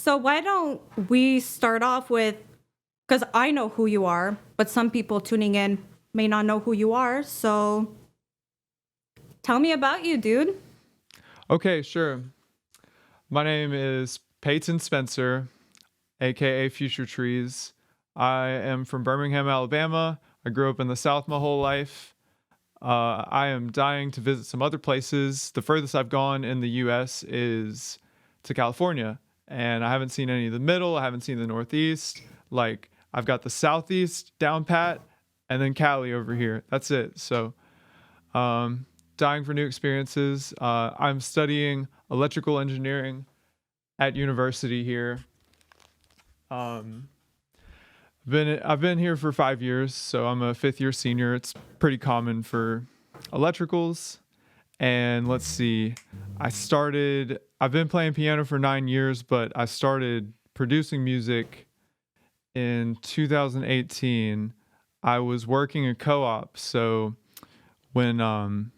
So why don't we start off with, because I know who you are, but some people tuning in may not know who you are. So tell me about you, dude. Okay, sure. My name is Peyton Spencer, aka Future Trees. I am from Birmingham, Alabama. I grew up in the South my whole life. I am dying to visit some other places. The furthest I've gone in the US is to California, and I haven't seen any of the middle. I haven't seen the Northeast. Like, I've got the Southeast down pat, and then Cali over here. That's it. So, dying for new experiences. I'm studying electrical engineering at university here. Um, I've been here for 5 years, so I'm a fifth year senior. It's pretty common for electricals. And let's see, I've been playing piano for 9 years, but I started producing music in 2018. I was working a co-op, so when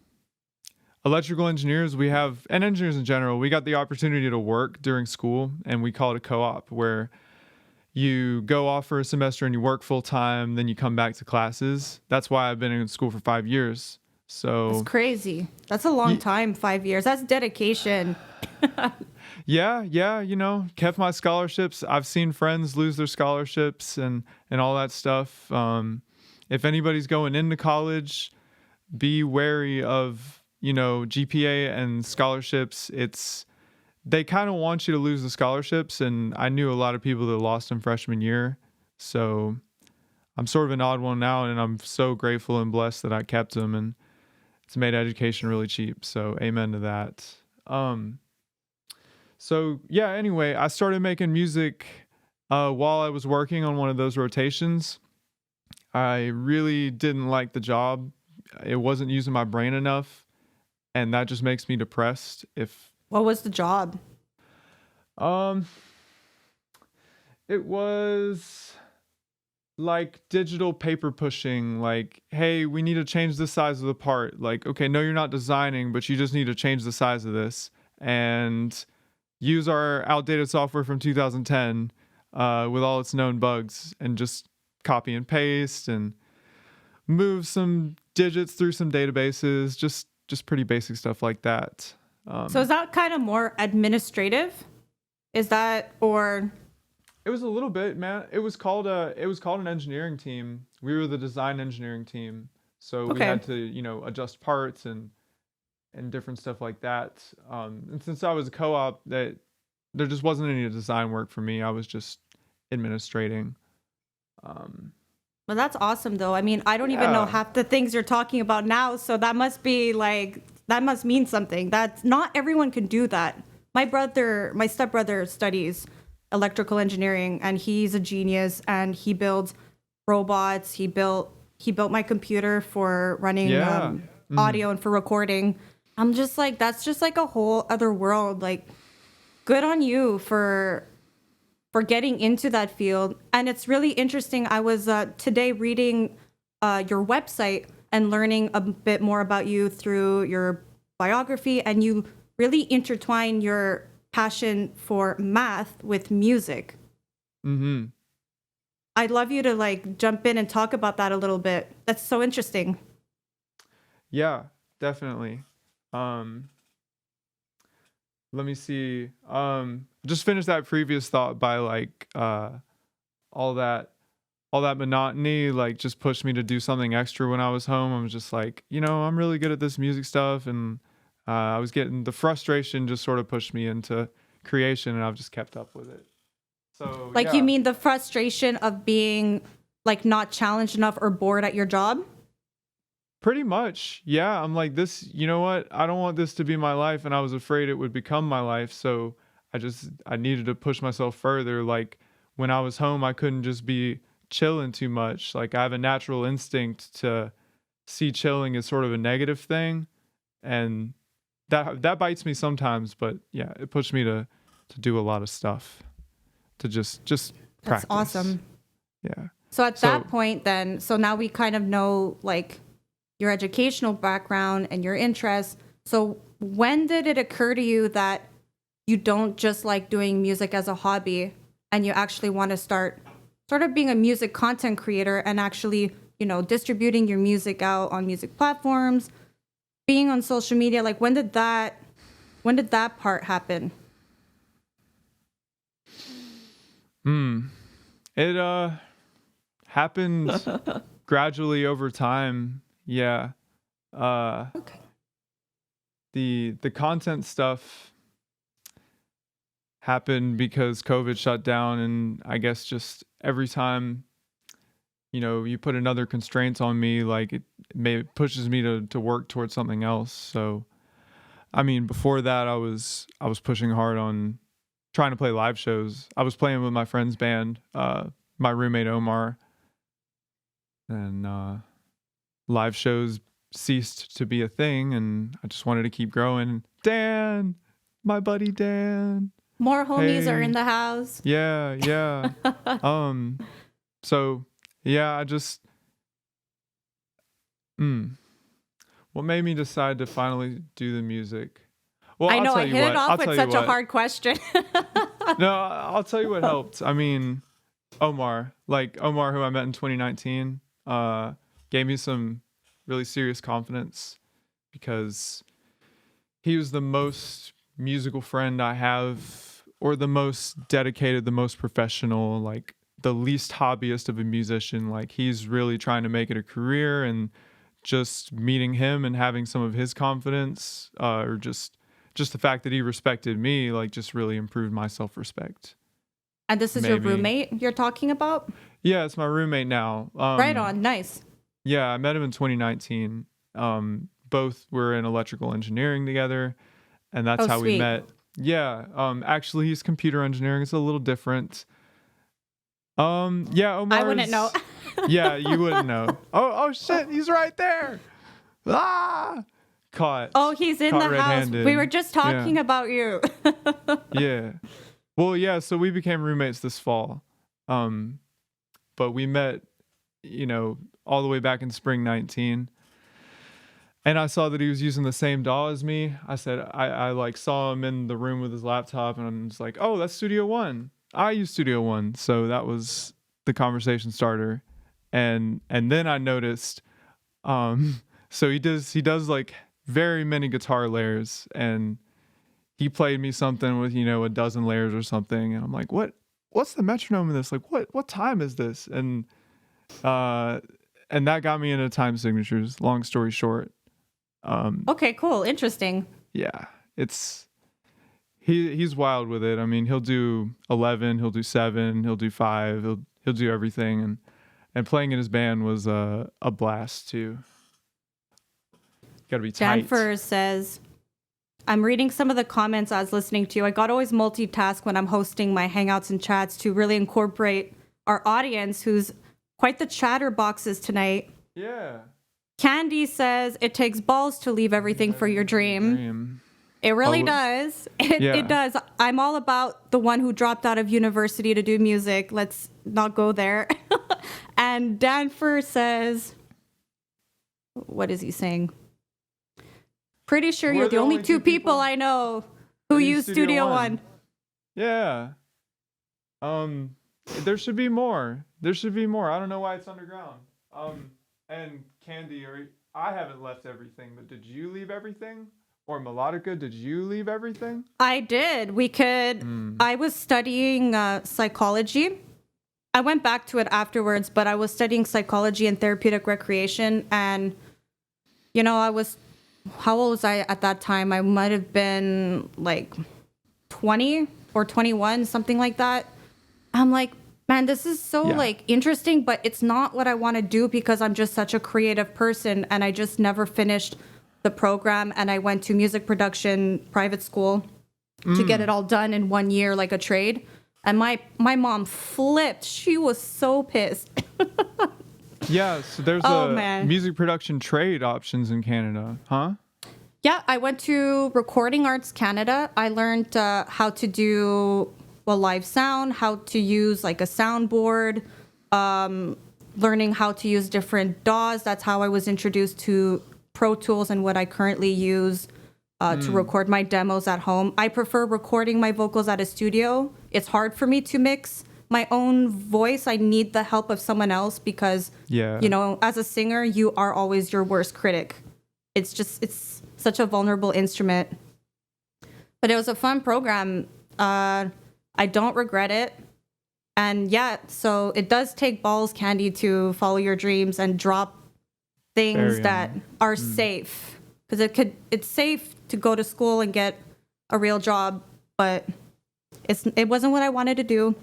electrical engineers, and engineers in general, we got the opportunity to work during school, and we call it a co-op, where you go off for a semester and you work full time, then you come back to classes. That's why I've been in school for 5 years. That's So, crazy. That's a long time, 5 years. That's dedication. yeah, kept my scholarships. I've seen friends lose their scholarships and all that stuff. If anybody's going into college, be wary of, GPA and scholarships. They kind of want you to lose the scholarships, and I knew a lot of people that lost them freshman year. So I'm sort of an odd one now, and I'm so grateful and blessed that I kept them, and it's made education really cheap. So amen to that. So yeah, anyway, I started making music while I was working on one of those rotations. I really didn't like the job. It wasn't using my brain enough, and that just makes me depressed. If What was the job? um it was like digital paper pushing, like, hey, we need to change the size of the part. Like, okay, no, you're not designing, but you just need to change the size of this and use our outdated software from 2010 with all its known bugs, and just copy and paste and move some digits through some databases, just pretty basic stuff like that. So is that kind of more administrative? Is that, or It was a little bit, man. It was called an engineering team. We were the design engineering team, so we okay. had to adjust parts and different stuff like that. And since I was a co-op, that there just wasn't any design work for me. I was just administrating. Um, Well, that's awesome, though. I mean, I don't even know yeah, half the things you're talking about now. So that must be like, that must mean something. That's not everyone can do that. My stepbrother studies electrical engineering, and he's a genius, and he builds robots. He built my computer for running yeah. audio and for recording. I'm just like, that's just like a whole other world. Like, good on you for getting into that field. And it's really interesting. I was today reading your website and learning a bit more about you through your biography, and you really intertwine your passion for math with music. Mm-hmm. I'd love you to like jump in and talk about that a little bit. That's so interesting. Yeah, definitely. Um, Let me see. Just finish that previous thought by like all that all that monotony like just pushed me to do something extra when I was home. I was just like, I'm really good at this music stuff, and I was getting the frustration just sort of pushed me into creation, and I've just kept up with it. So Like, you yeah, mean the frustration of being like not challenged enough or bored at your job? pretty much. Yeah, I'm like this. You know what? I don't want this to be my life, and I was afraid it would become my life. So I needed to push myself further. Like when I was home, I couldn't just be chilling too much. Like I have a natural instinct to see chilling as sort of a negative thing, and that bites me sometimes. But yeah, it pushed me to do a lot of stuff, to just That's practice. awesome. Yeah. So at that So point, then, so now we kind of know like your educational background and your interests. So when did it occur to you that you don't just like doing music as a hobby and you actually want to start sort of being a music content creator and actually, distributing your music out on music platforms, being on social media. Like when did that part happen? It happened gradually over time. Yeah. Okay. The content stuff happened because COVID shut down, and I guess just every time you put another constraint on me, like it pushes me to work towards something else. So I mean, before that, I was pushing hard on trying to play live shows. I was playing with my friend's band, my roommate Omar, and live shows ceased to be a thing, and I just wanted to keep growing. Dan, my buddy Dan. More homies are Hey. in the house. Yeah. So yeah, I just what made me decide to finally do the music? Well, I know I'll I tell you hit what. it I'll off with tell you such a what. hard question. No, I'll tell you what helped. I mean, Omar, who I met in 2019, gave me some really serious confidence because he was the most musical friend I have, or the most dedicated, the most professional, like the least hobbyist of a musician. Like he's really trying to make it a career, and just meeting him and having some of his confidence, or just the fact that he respected me, like just really improved my self-respect. And this is your Maybe. roommate you're talking about? Yeah, it's my roommate now. Right on. Nice. Yeah, I met him in 2019. Both were in electrical engineering together, and that's Oh, how we sweet. met. Yeah, actually, he's computer engineering. It's a little different. Yeah, Omar. I wouldn't know. Yeah, you wouldn't know. Oh, shit, he's right there. Ah, caught. Oh, he's in Caught the house. red-handed. We were just talking Yeah. about you. Yeah. Well, yeah, so we became roommates this fall. But we met, all the way back in spring 19. And I saw that he was using the same DAW as me. I said, I like saw him in the room with his laptop, and I'm just like, oh, that's Studio One. I use Studio One. So that was the conversation starter. And then I noticed, so he does like very many guitar layers, and he played me something with, a dozen layers or something. And I'm like, what's the metronome in this? Like, what time is this? And that got me into time signatures, long story short. Okay, cool. Interesting. Yeah, he's wild with it. I mean, he'll do 11, he'll do 7, he'll do 5, he'll do everything. And playing in his band was a blast too. Got to be tight. Danfer says, I'm reading some of the comments I was listening to. I got to always multitask when I'm hosting my hangouts and chats to really incorporate our audience, who's quite the chatterboxes tonight. Yeah. Candy says, it takes balls to leave everything for your dream. It really does. It does. I'm all about the one who dropped out of university to do music. Let's not go there. And Danfer says, what is he saying? Pretty sure you're the only two people I know who use Studio One. Yeah. There should be more. I don't know why it's underground. And Candy, I haven't left everything, but did you leave everything? Or Melotika, did you leave everything? I did. I was studying psychology. I went back to it afterwards, but I was studying psychology and therapeutic recreation. And, how old was I at that time? I might have been like 20 or 21, something like that. I'm like, man, this is so interesting, but it's not what I want to do because I'm just such a creative person. And I just never finished the program. And I went to music production private school to get it all done in 1 year, like a trade. And my mom flipped. She was so pissed. Yeah, so there's music production trade options in Canada, huh? Yeah, I went to Recording Arts Canada. I learned how to do live sound, how to use like a soundboard, learning how to use different DAWs. That's how I was introduced to Pro Tools and what I currently use to record my demos at home. I prefer recording my vocals at a studio. It's hard for me to mix my own voice. I need the help of someone else because, you know, as a singer, you are always your worst critic. It's such a vulnerable instrument. But it was a fun program. I don't regret it. And yeah, so it does take balls candy to follow your dreams and drop things that are safe. Because it's safe to go to school and get a real job, but it wasn't what I wanted to do.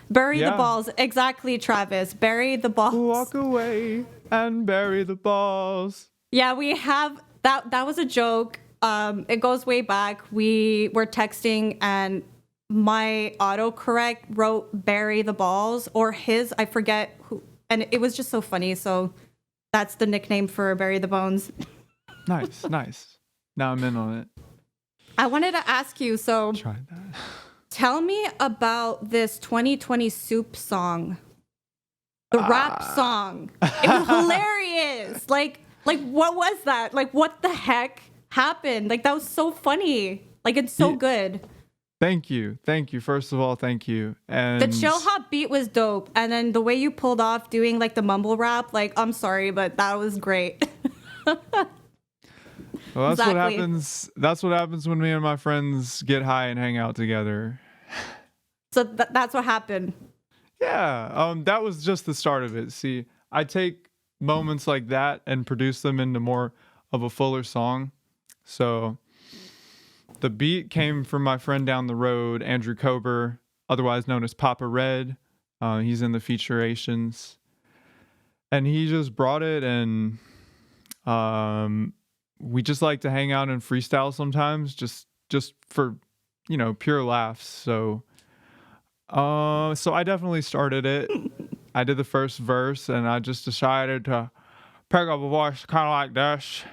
Bury the balls. Exactly, Travis. Bury the balls. Walk away and bury the balls. Yeah, we have that was a joke. It goes way back. We were texting and my autocorrect wrote bury the balls, or his, I forget who, and it was just so funny. So that's the nickname for bury the bones. Nice. Now I'm in on it. I wanted to ask you, so Tried that. Tell me about this 2020 Soup song. The rap song. It was hilarious. Like what was that? Like what the heck happened? Like that was so funny. Like it's so good. Thank you. First of all, thank you. And the chill hop beat was dope. And then the way you pulled off doing like the mumble rap, like I'm sorry, but that was great. Well, that's what happens. That's what happens when me and my friends get high and hang out together. So that's what happened. Yeah. That was just the start of it. See, I take moments like that and produce them into more of a fuller song. So the beat came from my friend down the road, Andrew Kober, otherwise known as Papa Red. He's in the Featurations. And he just brought it, and we just like to hang out and freestyle sometimes, just for, you know, pure laughs. So I definitely started it. I did the first verse, and I just decided to pick up a voice kind of like this.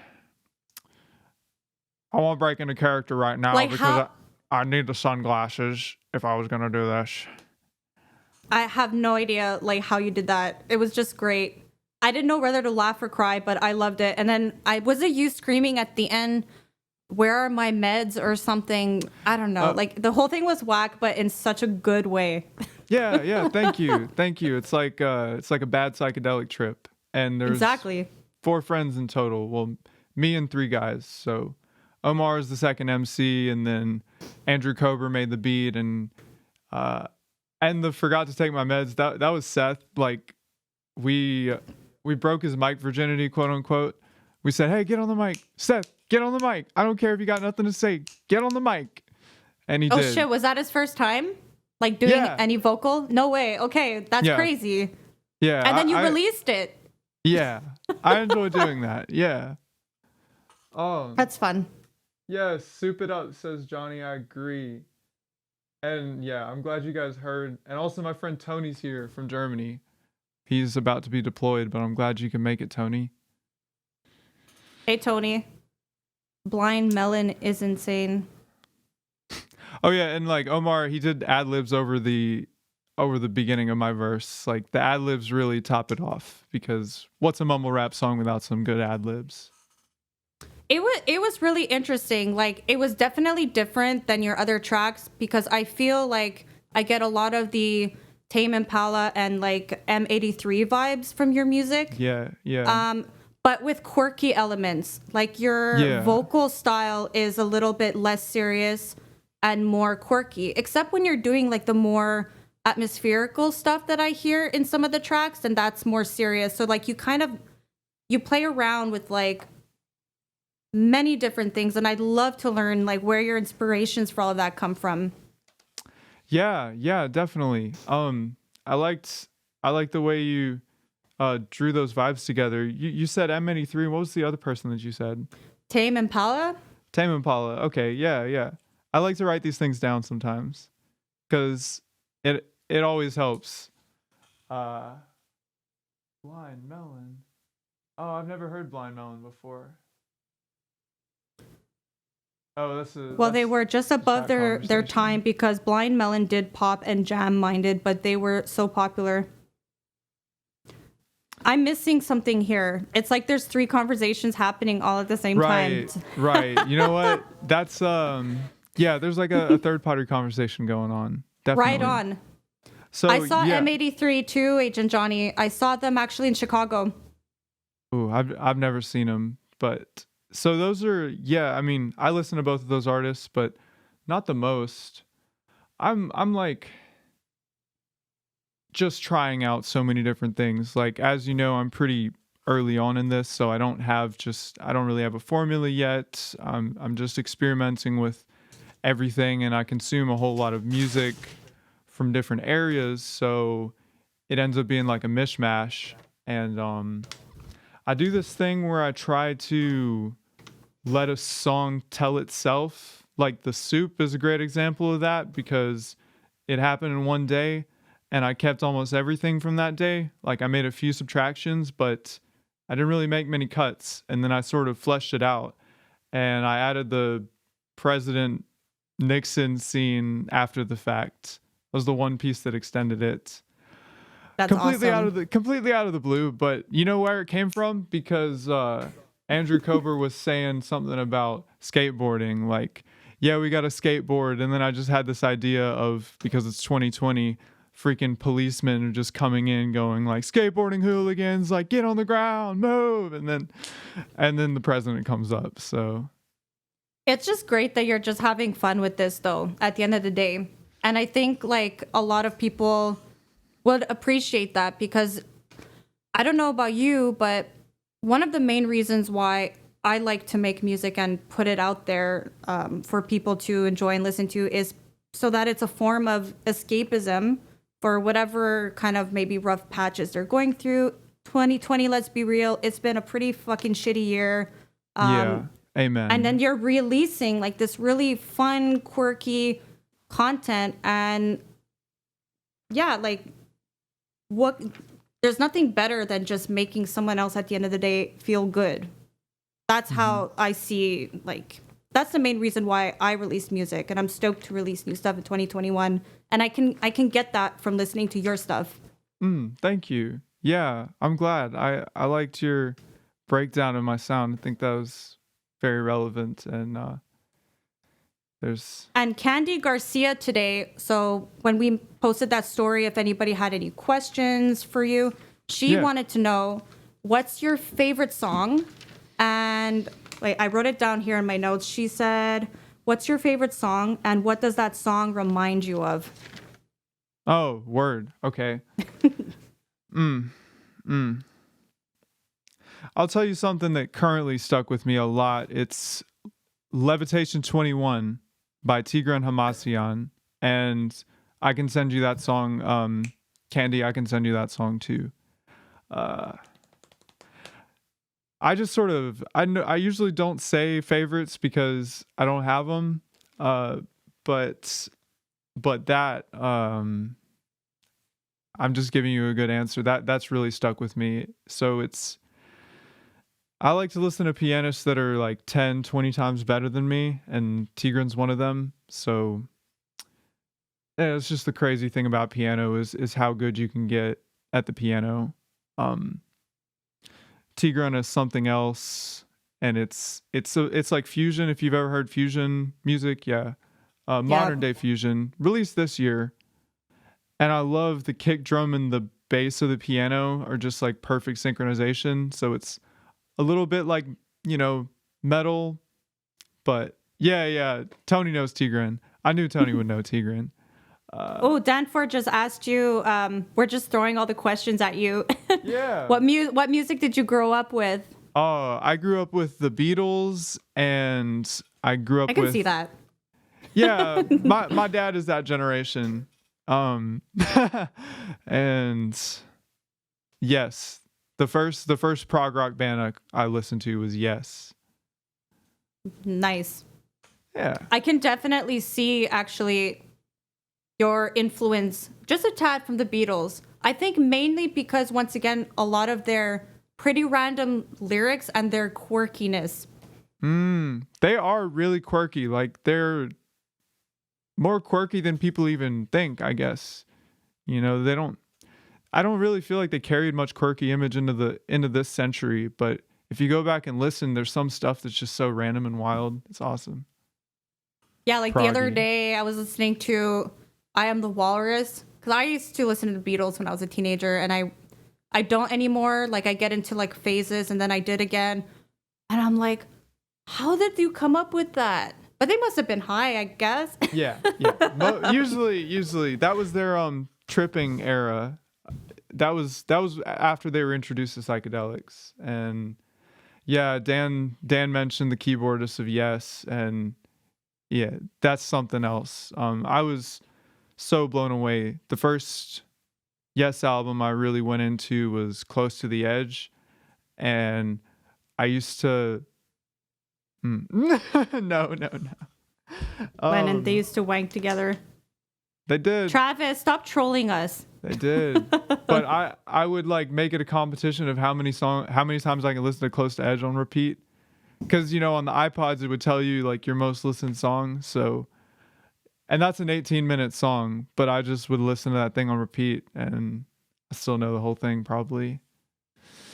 I won't break into character right now, like because I need the sunglasses if I was going to do this. I have no idea like how you did that. It was just great. I didn't know whether to laugh or cry, but I loved it. And then was it you screaming at the end, "Where are my meds?" or something? I don't know. Like the whole thing was whack, but in such a good way. Yeah. Thank you. It's like a bad psychedelic trip. And there's exactly 4 friends in total. Well, me and 3 guys. So Omar is the second MC, and then Andrew Kober made the beat, and the forgot to take my meds. That was Seth. Like we broke his mic virginity, quote unquote. We said, "Hey, get on the mic, Seth. Get on the mic. I don't care if you got nothing to say. Get on the mic." And he did. Oh shit! Was that his first time? Like doing any vocal? No way. Okay, that's crazy. Yeah. And then you released it. Yeah, I enjoy doing that. Yeah. Oh, that's fun. Yeah, soup it up, says Johnny. I agree. And yeah, I'm glad you guys heard. And also my friend Tony's here from Germany. He's about to be deployed, but I'm glad you can make it, Tony. Hey, Tony. Blind Melon is insane. Oh yeah, and like Omar, he did ad-libs over the beginning of my verse. Like the ad-libs really top it off, because what's a mumble rap song without some good ad-libs? It was really interesting. Like it was definitely different than your other tracks, because I feel like I get a lot of the Tame Impala and like M83 vibes from your music. Yeah. But with quirky elements. Like your vocal style is a little bit less serious and more quirky, except when you're doing like the more atmospherical stuff that I hear in some of the tracks, and that's more serious. So like you play around with like many different things, and I'd love to learn like where your inspirations for all of that come from. Yeah, definitely. I liked the way you drew those vibes together. You said M83. What was the other person that you said? Tame Impala. Okay, yeah. I like to write these things down sometimes, because it always helps. Blind Melon. Oh, I've never heard Blind Melon before. Oh, they were just above their time, because Blind Melon did pop and jam minded, but they were so popular. I'm missing something here. It's like there's three conversations happening all at the same time. Right. You know what? That's yeah, there's like a third party conversation going on. Right Definitely. on. So I saw yeah. M83 too, Agent Johnny. I saw them actually in Chicago. Ooh, I've never seen them, but so those are I mean, I listen to both of those artists, but not the most. I'm like just trying out so many different things. Like, as you know, I'm pretty early on in this, so I don't really have a formula yet. I'm just experimenting with everything, and I consume a whole lot of music from different areas, so it ends up being like a mishmash. And I do this thing where I try to let a song tell itself. Like The Soup is a great example of that, because it happened in one day and I kept almost everything from that day. Like, I made a few subtractions, but I didn't really make many cuts. And then I sort of fleshed it out and I added the President Nixon scene after the fact. Was the one piece that extended it. That's Completely awesome. completely out of the blue, but you know where it came from? Because Andrew Kober was saying something about skateboarding, like, yeah, we got a skateboard, and then I just had this idea of, because it's 2020, freaking policemen are just coming in going like, skateboarding hooligans, like, get on the ground, move, and then the president comes up. So It's just great that you're just having fun with this, though, at the end of the day. And I think like a lot of people would appreciate that, because I don't know about you, but one of the main reasons why I like to make music and put it out there for people to enjoy and listen to is so that it's a form of escapism for whatever kind of maybe rough patches they're going through. 2020, let's be real, it's been a pretty fucking shitty year. yeah, amen. And then you're releasing like this really fun, quirky content. And yeah, like what, there's nothing better than just making someone else at the end of the day feel good. That's how I see, like, that's the main reason why I release music, and I'm stoked to release new stuff in 2021. And I can get that from listening to your stuff. Thank you. Yeah, I'm glad. I liked your breakdown of my sound. I think that was very relevant, and there's And Candy Garcia today, so when we posted that story, if anybody had any questions for you, she Yeah. wanted to know, what's your favorite song? And wait, I wrote it down here in my notes. She said, what's your favorite song, and what does that song remind you of? Oh, word. Okay. I'll tell you something that currently stuck with me a lot. It's Levitation 21 by Tigran Hamasyan. And I can send you that song. Candy, I can send you that song too. I just sort of, I usually don't say favorites because I don't have them. But that, I'm just giving you a good answer. That's really stuck with me. So I like to listen to pianists that are like 10, 20 times better than me, and Tigran's one of them. So yeah, it's just the crazy thing about piano is how good you can get at the piano. Tigran is something else, and it's like fusion. If you've ever heard fusion music, yeah, modern day fusion released this year, and I love the kick drum and the bass of the piano are just like perfect synchronization. So it's a little bit like, metal, but yeah. Tony knows Tigran. I knew Tony would know Tigran. Oh, Danford just asked you. We're just throwing all the questions at you. Yeah. What music did you grow up with? Oh, I grew up with the Beatles, and I grew up I can with. see that. Yeah, my dad is that generation. And yes, the first prog rock band I listened to was Yes. Nice. Yeah. I can definitely see actually your influence just a tad from the Beatles. I think mainly because, once again, a lot of their pretty random lyrics and their quirkiness. They are really quirky. Like, they're more quirky than people even think, I guess. They don't. I don't really feel like they carried much quirky image into this century, but if you go back and listen, there's some stuff that's just so random and wild. It's awesome. Yeah, like the other Proggy. day I was listening to I Am the Walrus because I used to listen to the Beatles when I was a teenager, and I don't anymore. Like I get into like phases, and then I did again, and I'm like, how did you come up with that? But they must have been high, I guess. Yeah. Usually that was their tripping era. That was after they were introduced to psychedelics. And yeah, Dan mentioned the keyboardist of Yes, and yeah, that's something else. I was so blown away. The first Yes album I really went into was Close to the Edge, and I used to no. When and they used to wank together. They did. Travis, stop trolling us. They did. But I would like make it a competition of how many times I can listen to Close to Edge on repeat. Because, on the iPods, it would tell you like your most listened song. So, and that's an 18-minute song, but I just would listen to that thing on repeat, and I still know the whole thing probably.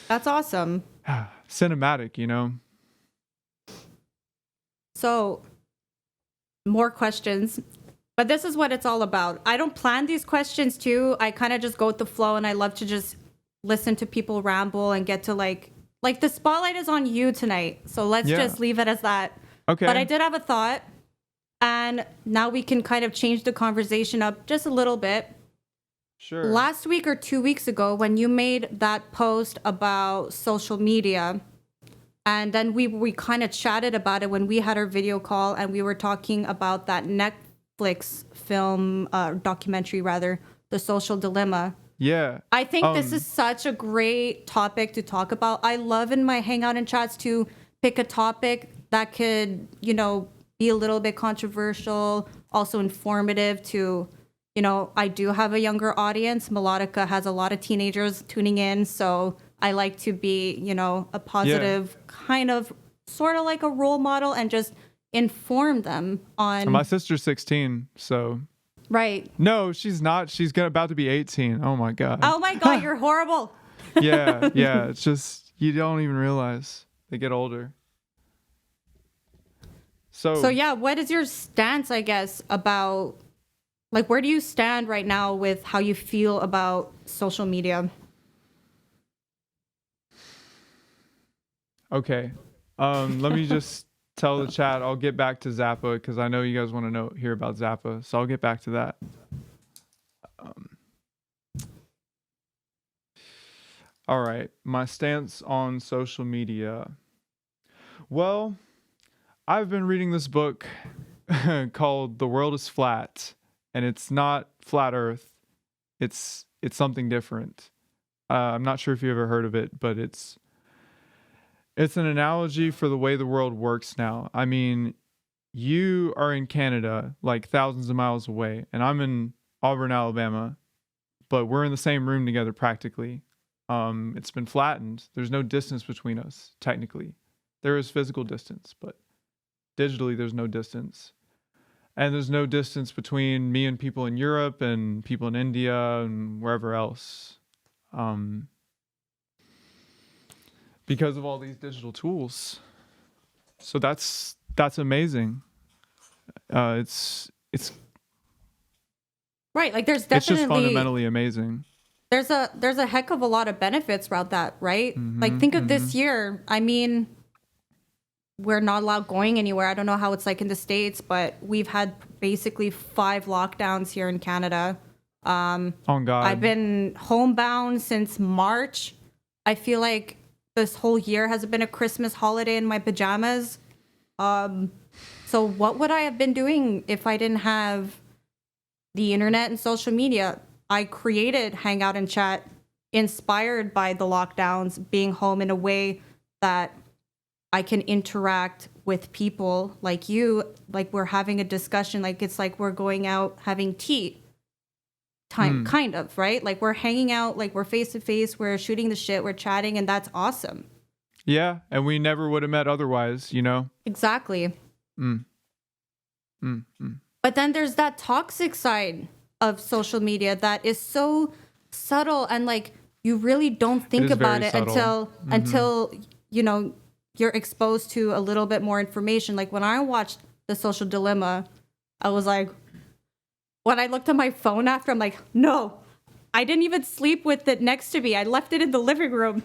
That's awesome. Cinematic. So, more questions. But this is what it's all about. I don't plan these questions too. I kind of just go with the flow, and I love to just listen to people ramble and get to like the spotlight is on you tonight. So let's just leave it as that. Okay. But I did have a thought, and now we can kind of change the conversation up just a little bit. Sure. Last week or 2 weeks ago, when you made that post about social media, and then we kind of chatted about it when we had our video call, and we were talking about that Netflix film, documentary rather, The Social Dilemma. Yeah. I think this is such a great topic to talk about. I love in my hangout and chats to pick a topic that could, be a little bit controversial, also informative to, I do have a younger audience. Melotika has a lot of teenagers tuning in. So I like to be, a positive kind of sort of like a role model and just inform them on. My sister's 16, so. Right. No, she's not. She's about to be 18. Oh my God. Oh my God, you're horrible. Yeah. It's just, you don't even realize they get older. So yeah, what is your stance, I guess, about, like, where do you stand right now with how you feel about social media? Okay. Let me just tell the chat. I'll get back to Zappa because I know you guys want to hear about Zappa. So I'll get back to that. All right. My stance on social media. Well, I've been reading this book called The World is Flat, and it's not flat Earth. It's something different. I'm not sure if you ever heard of it, but it's an analogy for the way the world works now. I mean, you are in Canada, like thousands of miles away, and I'm in Auburn, Alabama, but we're in the same room together practically. It's been flattened. There's no distance between us, technically. There is physical distance, but digitally there's no distance. And there's no distance between me and people in Europe and people in India and wherever else. Because of all these digital tools. So that's amazing. It's right. Like there's it's just definitely fundamentally amazing. there's a heck of a lot of benefits around that, right? Mm-hmm, Like think of this year. I mean, we're not allowed going anywhere. I don't know how it's like in the States, but we've had basically 5 lockdowns here in Canada. Oh God. I've been homebound since March. I feel like this whole year has been a Christmas holiday in my pajamas. So what would I have been doing if I didn't have the internet and social media? I created Hangout and Chat inspired by the lockdowns, being home in a way that I can interact with people like you, like we're having a discussion, like it's like we're going out having tea time, kind of, right? Like we're hanging out, like we're face to face, we're shooting the shit, we're chatting, and that's awesome. Yeah, and we never would have met otherwise, Exactly. But then there's that toxic side of social media that is so subtle, and like you really don't It think is about very it subtle. until you know you're exposed to a little bit more information. Like when I watched The Social Dilemma, I was like, when I looked at my phone after, I'm like, no, I didn't even sleep with it next to me. I left it in the living room.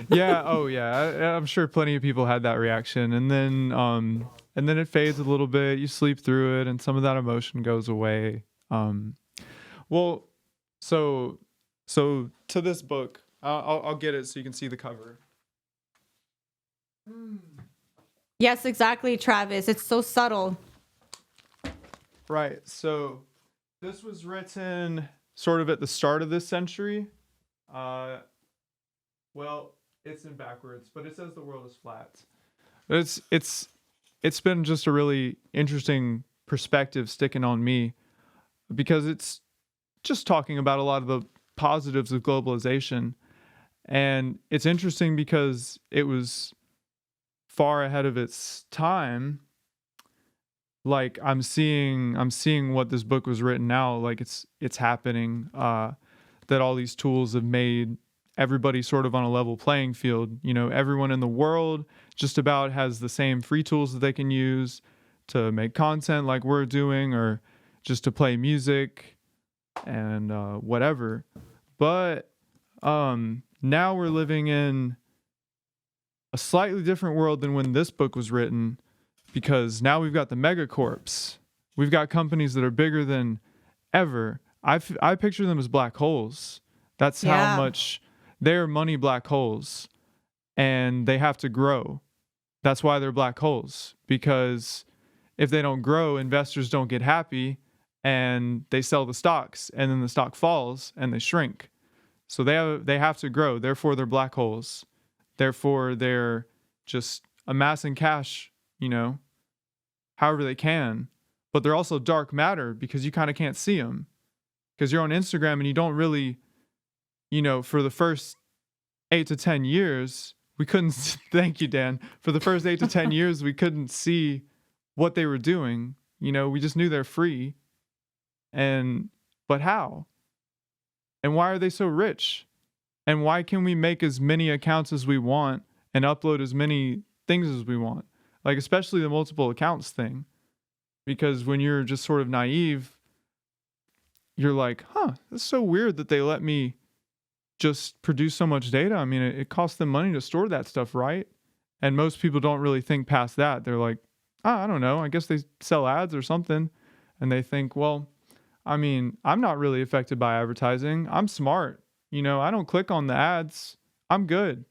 Yeah. Oh, yeah. I'm sure plenty of people had that reaction, and then it fades a little bit. You sleep through it, and some of that emotion goes away. Um, well, so to this book, I'll get it so you can see the cover. Yes, exactly, Travis. It's so subtle. Right. So this was written sort of at the start of this century. Uh, well, it's in backwards, but it says the world is flat. It's been just a really interesting perspective sticking on me because it's just talking about a lot of the positives of globalization. And it's interesting because it was far ahead of its time. Like I'm seeing what this book was written now, like it's happening, that all these tools have made everybody sort of on a level playing field. You know, everyone in the world just about has the same free tools that they can use to make content like we're doing, or just to play music and whatever. But now we're living in a slightly different world than when this book was written, because now we've got the megacorps. We've got companies that are bigger than ever. I picture them as black holes. That's how Yeah. much they're money black holes, and they have to grow. That's why they're black holes, because if they don't grow, investors don't get happy and they sell the stocks, and then the stock falls and they shrink. So they have to grow. Therefore, they're black holes. Therefore, they're just amassing cash, you know, however they can. But they're also dark matter because you kind of can't see them, because you're on Instagram and you don't really, you know, for the first 8 to 10 years, we couldn't, thank you, Dan. For the first 8 to 10 years, we couldn't see what they were doing. You know, we just knew they're free. But how? And why are they so rich? And why can we make as many accounts as we want and upload as many things as we want? Like, especially the multiple accounts thing. Because when you're just sort of naive, you're like, huh, that's so weird that they let me just produce so much data. I mean, it costs them money to store that stuff, right? And most people don't really think past that. They're like, I don't know. I guess they sell ads or something. And they think, well, I mean, I'm not really affected by advertising. I'm smart. You know, I don't click on the ads. I'm good.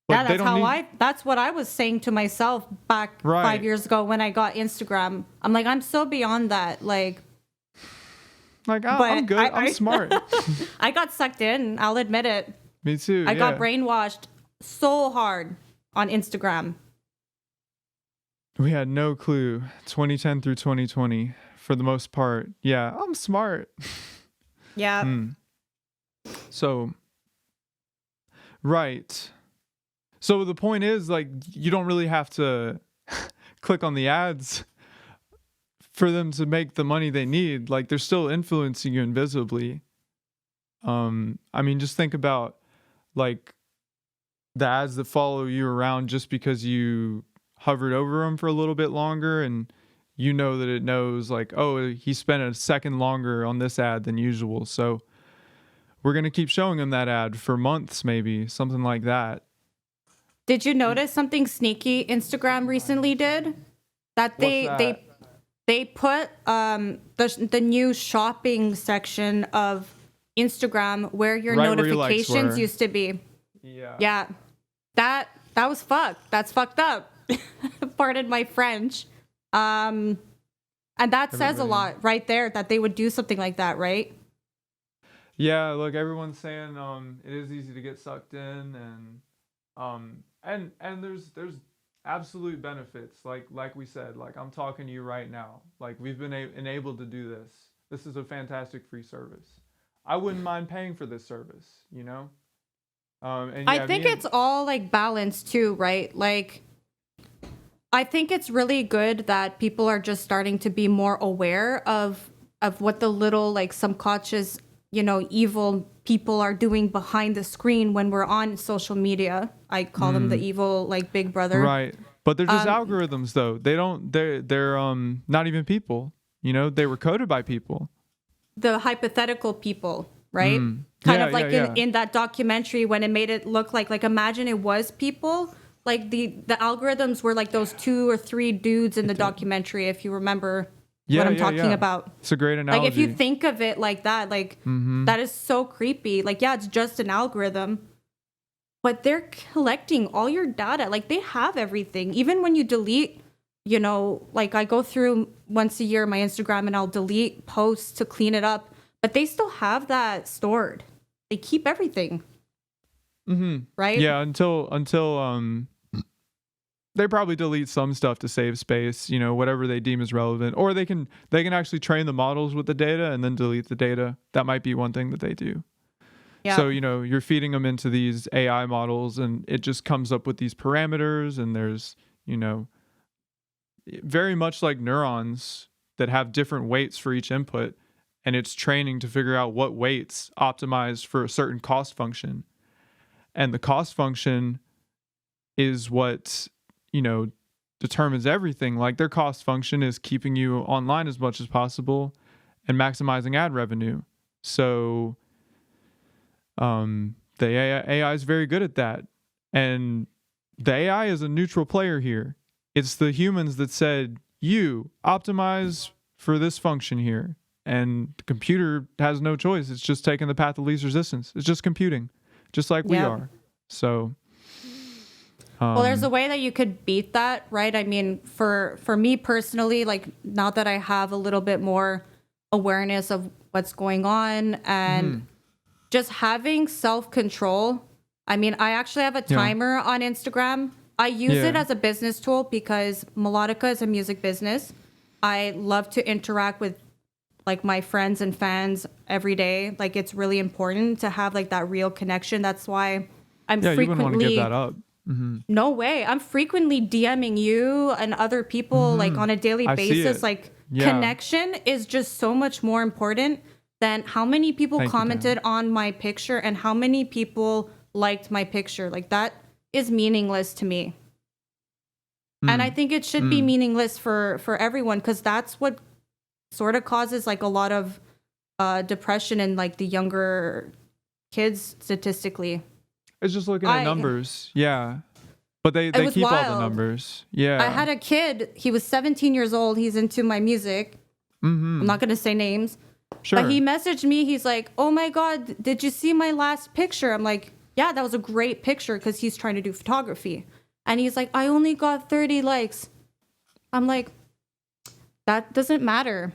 Yeah, But they don't need. that's what I was saying to myself back Right. 5 years ago when I got Instagram. I'm like, I'm so beyond that. Like, Like, but I'm good. I'm smart. I got sucked in. I'll admit it. Me too. I got yeah. brainwashed so hard on Instagram. We had no clue. 2010 through 2020, for the most part. Yeah, I'm smart. Yeah. So, right. So the point is, like, you don't really have to click on the ads for them to make the money they need. Like, they're still influencing you invisibly. I mean, just think about, like, the ads that follow you around just because you hovered over them for a little bit longer, and you know that it knows, like, oh, he spent a second longer on this ad than usual, so we're going to keep showing him that ad for months, maybe something like that. Did you notice something sneaky Instagram recently did? That they put the new shopping section of Instagram where your Right where your likes notifications were. used to be. Yeah. Yeah. That was fucked. That's fucked up. Pardon my French. And that says a Everybody. lot right there that they would do something like that, right? Yeah, look, everyone's saying it is easy to get sucked in, and there's absolute benefits, like we said, like I'm talking to you right now, like we've been enabled to do this. This is a fantastic free service. I wouldn't mind paying for this service, you know. And yeah, I think it's all like balanced too, right? Like I think it's really good that people are just starting to be more aware of what the little like subconscious evil people are doing behind the screen when we're on social media. I call them the evil, like, big brother. Right. But they're just algorithms though. They're not even people. They were coded by people. The hypothetical people, right? Kind of like in that documentary when it made it look like imagine it was people. Like the algorithms were like those 2 or 3 dudes in the documentary, if you remember what I'm talking about. It's a great analogy. Like if you think of it like that, like that is so creepy. Like, yeah, it's just an algorithm, but they're collecting all your data. Like they have everything. Even when you delete, like I go through once a year my Instagram and I'll delete posts to clean it up, but they still have that stored. They keep everything. Right? Yeah, until they probably delete some stuff to save space, whatever they deem as relevant, or they can actually train the models with the data and then delete the data. That might be one thing that they do. Yeah. So, you're feeding them into these AI models and it just comes up with these parameters, and there's, very much like neurons that have different weights for each input, and it's training to figure out what weights optimize for a certain cost function. And the cost function is what, determines everything. Like their cost function is keeping you online as much as possible and maximizing ad revenue. So the AI is very good at that. And the AI is a neutral player here. It's the humans that said, you optimize for this function here. And the computer has no choice. It's just taking the path of least resistance. It's just computing, just like we are. So... well, there's a way that you could beat that, right? I mean, for me personally, like now that I have a little bit more awareness of what's going on and just having self-control. I mean, I actually have a timer on Instagram. I use it as a business tool because Melotika is a music business. I love to interact with like my friends and fans every day. Like it's really important to have like that real connection. That's why I'm frequently... you wouldn't want to give that up. No way. I'm frequently DMing you and other people like on a daily basis. Like connection is just so much more important than how many people commented on my picture and how many people liked my picture. Like that is meaningless to me. And I think it should be meaningless for everyone, because that's what sort of causes like a lot of depression in like the younger kids statistically. It's just looking at numbers. Yeah. But they keep wild. All the numbers. Yeah. I had a kid. He was 17 years old. He's into my music. I'm not going to say names. Sure. But he messaged me. He's like, oh my God, did you see my last picture? I'm like, yeah, that was a great picture, because he's trying to do photography. And he's like, I only got 30 likes. I'm like, that doesn't matter.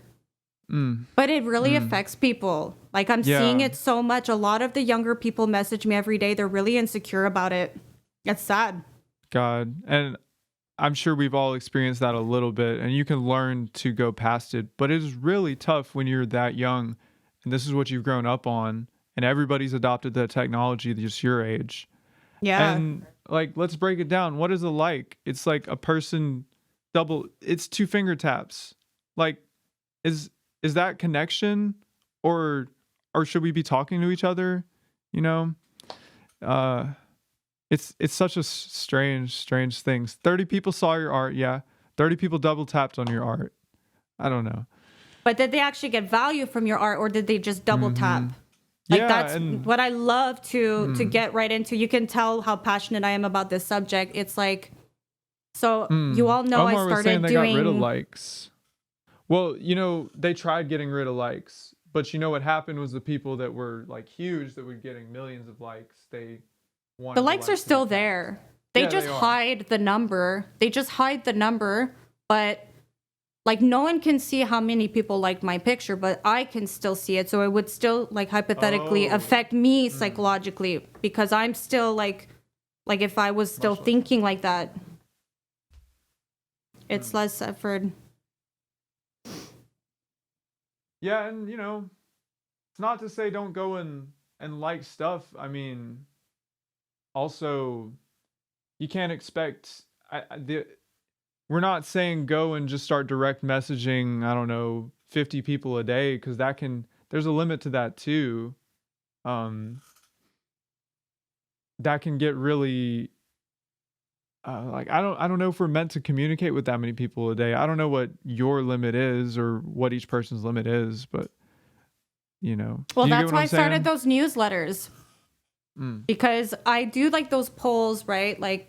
But it really affects people. Like I'm seeing it so much. A lot of the younger people message me every day. They're really insecure about it. It's sad. God. And I'm sure we've all experienced that a little bit, and you can learn to go past it. But it is really tough when you're that young and this is what you've grown up on, and everybody's adopted the technology that's your age. Yeah. And like, let's break it down. What is a like? It's like a person it's 2 finger taps. Like, is that connection, or should we be talking to each other? It's such a strange thing. 30 people saw your art. Yeah. 30 people double tapped on your art. I don't know. But did they actually get value from your art, or did they just double tap? Like that's what I love to get right into. You can tell how passionate I am about this subject. It's like, so you all know Omar I started was saying they doing... got rid of likes. Well, they tried getting rid of likes, but what happened was the people that were like huge, that were getting millions of likes, they wanted the likes are still there. They just hide the number. They just hide the number, but like no one can see how many people liked my picture, but I can still see it. So it would still like hypothetically affect me psychologically, because I'm still like if I was still thinking like that, it's less effort. Yeah, and it's not to say don't go and like stuff. I mean, also, you can't expect. We're not saying go and just start direct messaging, I don't know, 50 people a day, because that can there's a limit to that too. Um, that can get really like I don't know if we're meant to communicate with that many people a day. I don't know what your limit is or what each person's limit is, but Well, do you get that's what why I'm I started saying? those newsletters, Mm. because I do like those polls, right? Like,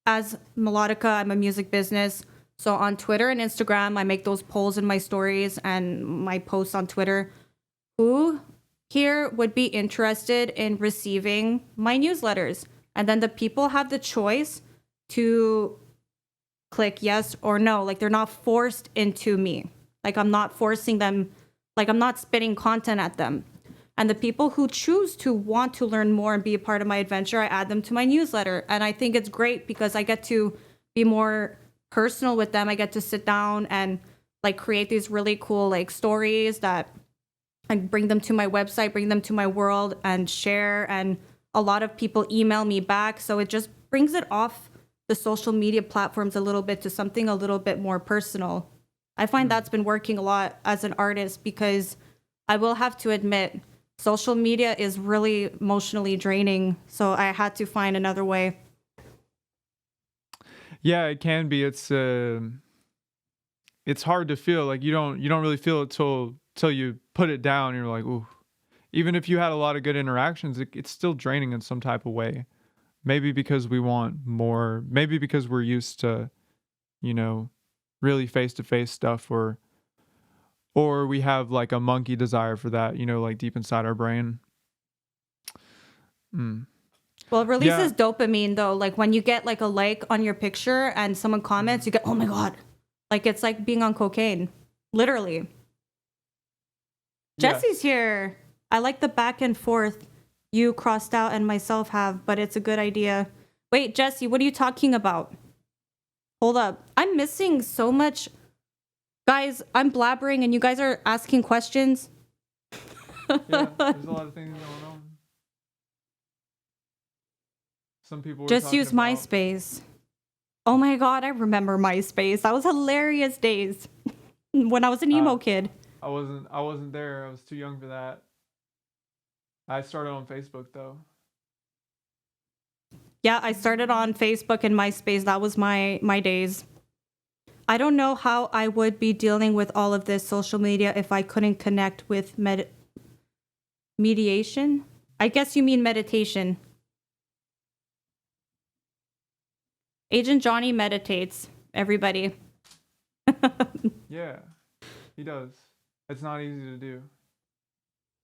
as Melotika, I'm a music business. So on Twitter and Instagram, I make those polls in my stories and my posts on Twitter. Who here would be interested in receiving my newsletters? And then the people have the choice to click yes or no. Like, they're not forced into me. Like, I'm not forcing them. Like, I'm not spitting content at them. And the people who choose to want to learn more and be a part of my adventure, I add them to my newsletter. And I think it's great because I get to be more personal with them. I get to sit down and like create these really cool like stories that I bring them to my website, bring them to my world and share. And a lot of people email me back. So it just brings it off the social media platforms a little bit to something a little bit more personal. I find that's been working a lot as an artist, because I will have to admit, social media is really emotionally draining. So I had to find another way. Yeah, it can be. It's hard to feel like you don't really feel it till you put it down. And you're like, ooh. Even if you had a lot of good interactions, it's still draining in some type of way. Maybe because we want more. Maybe because we're used to, you know, really face to face stuff, or we have like a monkey desire for that. Like deep inside our brain. Mm. Well, it Yeah, releases dopamine though. Like when you get like a like on your picture and someone comments, you get, oh my God. Like it's like being on cocaine. Literally. Jesse's yes. here. I like the back and forth you crossed out and myself have, but it's a good idea. Wait, Jesse, what are you talking about? Hold up. I'm missing so much. Guys, I'm blabbering and you guys are asking questions. Yeah, there's a lot of things going on. Some people were Just talking use about. MySpace. Oh my God, I remember MySpace. That was hilarious days when I was an Uh, emo kid. I wasn't there. I was too young for that. I started on Facebook though. Yeah, I started on Facebook and MySpace. That was my days. I don't know how I would be dealing with all of this social media if I couldn't connect with mediation. I guess you mean meditation. Agent Johnny meditates, everybody. Yeah, he does. It's not easy to do.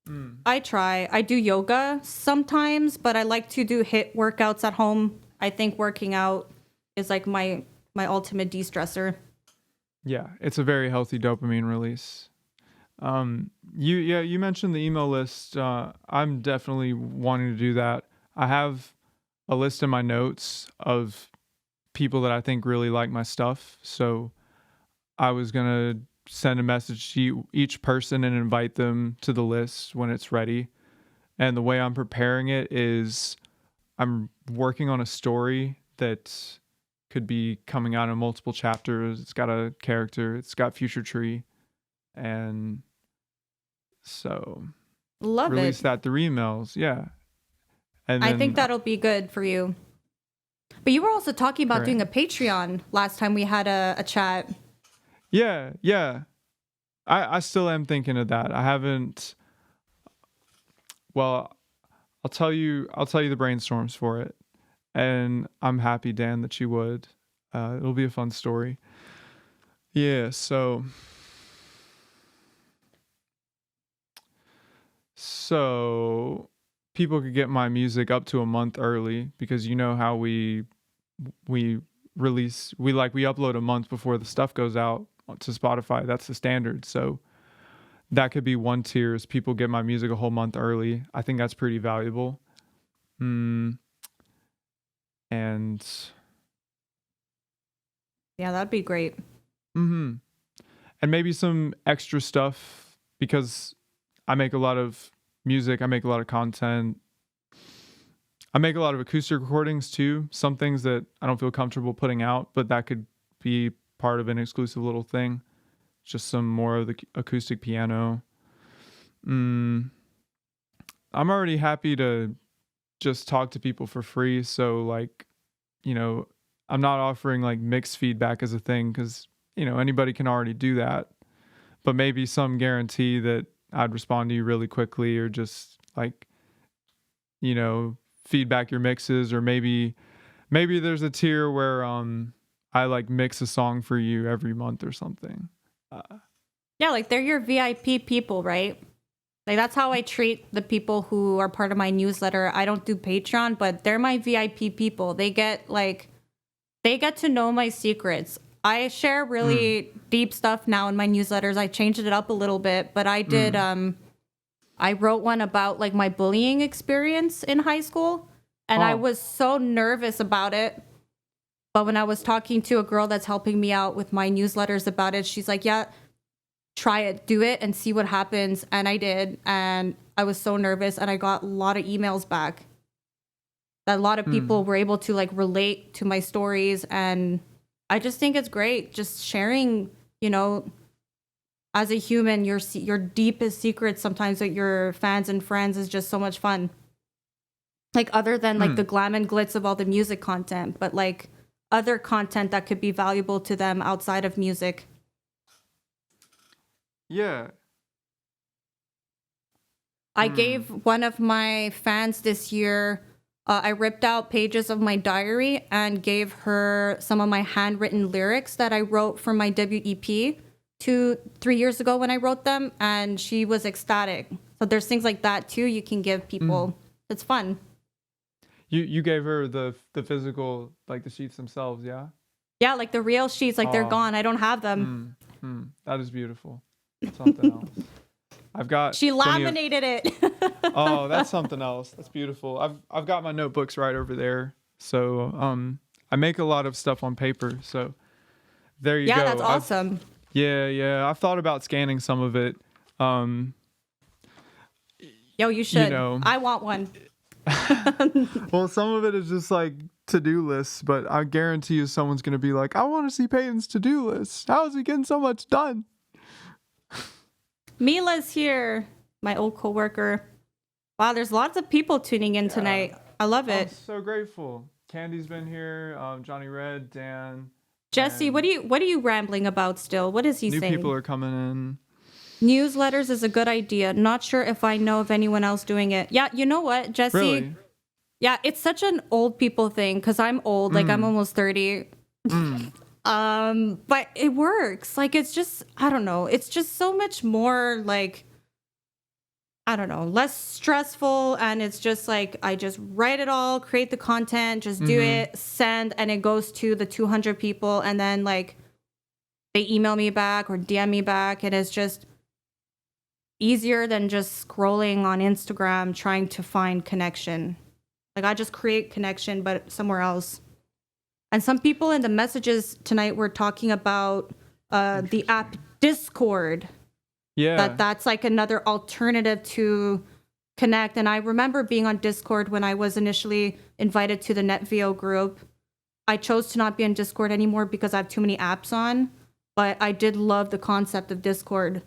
Mm. I try. I do yoga sometimes, but I like to do HIIT workouts at home. I think working out is like my ultimate de-stressor. Yeah, it's a very healthy dopamine release. You mentioned the email list. I'm definitely wanting to do that. I have a list in my notes of people that I think really like my stuff. So I was gonna send a message to each person and invite them to the list when it's ready. And the way I'm preparing it is I'm working on a story that could be coming out in multiple chapters. It's got a character, it's got future tree, and so Love it. release that through emails. Yeah. And I think then that'll be good for you. But you were also talking about doing a correct. Patreon last time we had a chat. Yeah, yeah. I still am thinking of that. I haven't well, I'll tell you the brainstorms for it. And I'm happy, Dan, that you would. It'll be a fun story. Yeah, so people could get my music up to a month early because you know how we we upload a month before the stuff goes out to Spotify. That's the standard. So that could be one tier is people get my music a whole month early. I think that's pretty valuable. Mm, and Yeah, that'd be great. mm-hmm. And maybe some extra stuff because I make a lot of music, I make a lot of content. I make a lot of acoustic recordings too. Some things that I don't feel comfortable putting out, but that could be part of an exclusive little thing. Just some more of the acoustic piano. I'm already happy to just talk to people for free. So like, I'm not offering like mixed feedback as a thing because, anybody can already do that. But maybe some guarantee that I'd respond to you really quickly, or just like, feedback your mixes, or maybe there's a tier where I like mix a song for you every month or something. Yeah, like they're your VIP people, right? Like that's how I treat the people who are part of my newsletter. I don't do Patreon, but they're my VIP people. They get to know my secrets. I share really deep stuff now in my newsletters. I changed it up a little bit, but I did I wrote one about like my bullying experience in high school, and I was so nervous about it. But when I was talking to a girl that's helping me out with my newsletters about it, she's like, "Yeah, try it, do it and see what happens." And I did, and I was so nervous, and I got a lot of emails back that a lot of people were able to like relate to my stories. And I just think it's great just sharing, as a human, your deepest secrets sometimes with your fans and friends is just so much fun. Like other than like the glam and glitz of all the music content, but like other content that could be valuable to them outside of music. Yeah. I gave one of my fans this year, I ripped out pages of my diary and gave her some of my handwritten lyrics that I wrote for my WEP 2-3 years ago when I wrote them, and she was ecstatic. So there's things like that too you can give people. It's fun. You gave her the physical, like the sheets themselves, yeah? Yeah, like the real sheets, like they're gone. I don't have them. That is beautiful. Something else. I've got She laminated it. Oh, that's something else. That's beautiful. I've got my notebooks right over there. So I make a lot of stuff on paper. So there you go. Yeah, that's awesome. Yeah. I've thought about scanning some of it. Yo, you should. I want one. Well, some of it is just like to-do lists, but I guarantee you someone's going to be like, I want to see Peyton's to-do list. How is he getting so much done? Mila's here, my old coworker. Wow, there's lots of people tuning in tonight. I love it. I'm so grateful. Candy's been here, Johnny Red, Dan. Jesse, what are you rambling about still? What is he saying? New people are coming in. Newsletters is a good idea. Not sure if I know of anyone else doing it. Yeah, you know what, Jesse? Really? Yeah, it's such an old people thing because I'm old. Like I'm almost 30. But it works. Like it's just, I don't know. It's just so much more like, I don't know, less stressful. And it's just like, I just write it all, create the content, just do it, send, and it goes to the 200 people. And then like they email me back or DM me back. And it's just easier than just scrolling on Instagram trying to find connection. Like I just create connection, but somewhere else. And some people in the messages tonight were talking about the app Discord. Yeah. That's like another alternative to connect. And I remember being on Discord when I was initially invited to the NetVO group. I chose to not be on Discord anymore because I have too many apps on. But I did love the concept of Discord.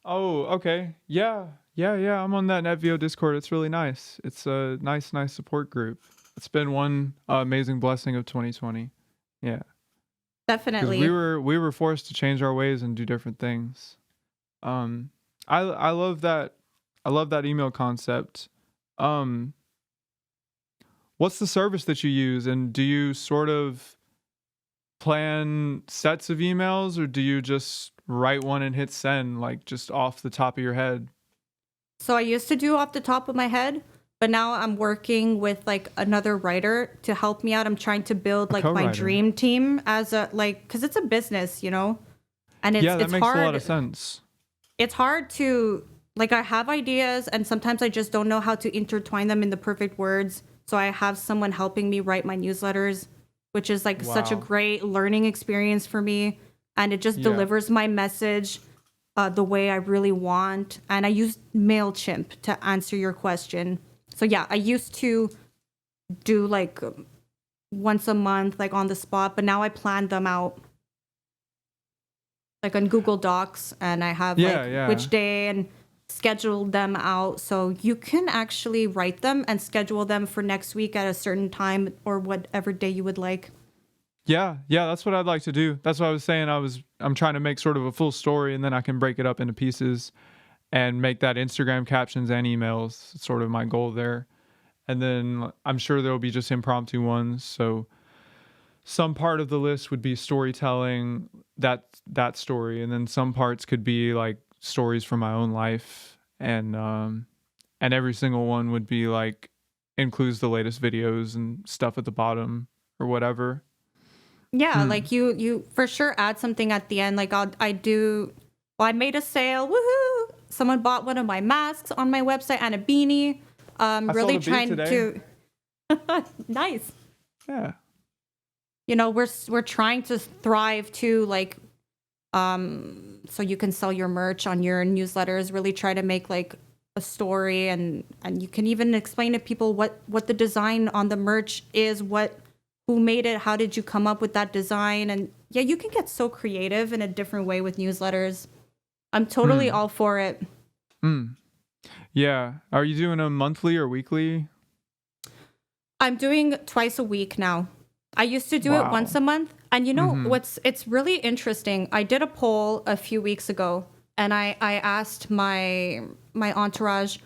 Oh, okay. Yeah. I'm on that NetVO Discord. It's really nice. It's a nice support group. It's been one amazing blessing of 2020. Yeah. Definitely. We were forced to change our ways and do different things. I love that. I love that email concept. What's the service that you use, and do you sort of plan sets of emails, or do you just write one and hit send, like just off the top of your head? So I used to do off the top of my head, but now I'm working with like another writer to help me out. I'm trying to build like my dream team as a because it's a business, and it's that makes hard. A lot of sense. It's hard to like I have ideas, and sometimes I just don't know how to intertwine them in the perfect words. So I have someone helping me write my newsletters, which is like such a great learning experience for me, and it just delivers my message the way I really want. And I use MailChimp to answer your question. So yeah, I used to do like once a month, like on the spot, but now I plan them out like on Google Docs, and I have which day, and schedule them out. So you can actually write them and schedule them for next week at a certain time or whatever day you would like. Yeah, that's what I'd like to do. That's what I was saying. I'm trying to make sort of a full story, and then I can break it up into pieces and make that Instagram captions and emails. It's sort of my goal there. And then I'm sure there'll be just impromptu ones. So some part of the list would be storytelling, that story, and then some parts could be like stories from my own life, and every single one would be like includes the latest videos and stuff at the bottom or whatever. Yeah, like you for sure add something at the end. Like I made a sale. Woohoo! Someone bought one of my masks on my website and a beanie. Really trying to nice. Yeah. You know, we're trying to thrive too, like so you can sell your merch on your newsletters, really try to make like a story, and you can even explain to people what the design on the merch is, who made it, how did you come up with that design. And yeah, you can get so creative in a different way with newsletters. I'm totally all for it. Yeah. Are you doing them monthly or weekly? I'm doing twice a week now. I used to do it once a month. And you know it's really interesting. I did a poll a few weeks ago, and I asked my entourage,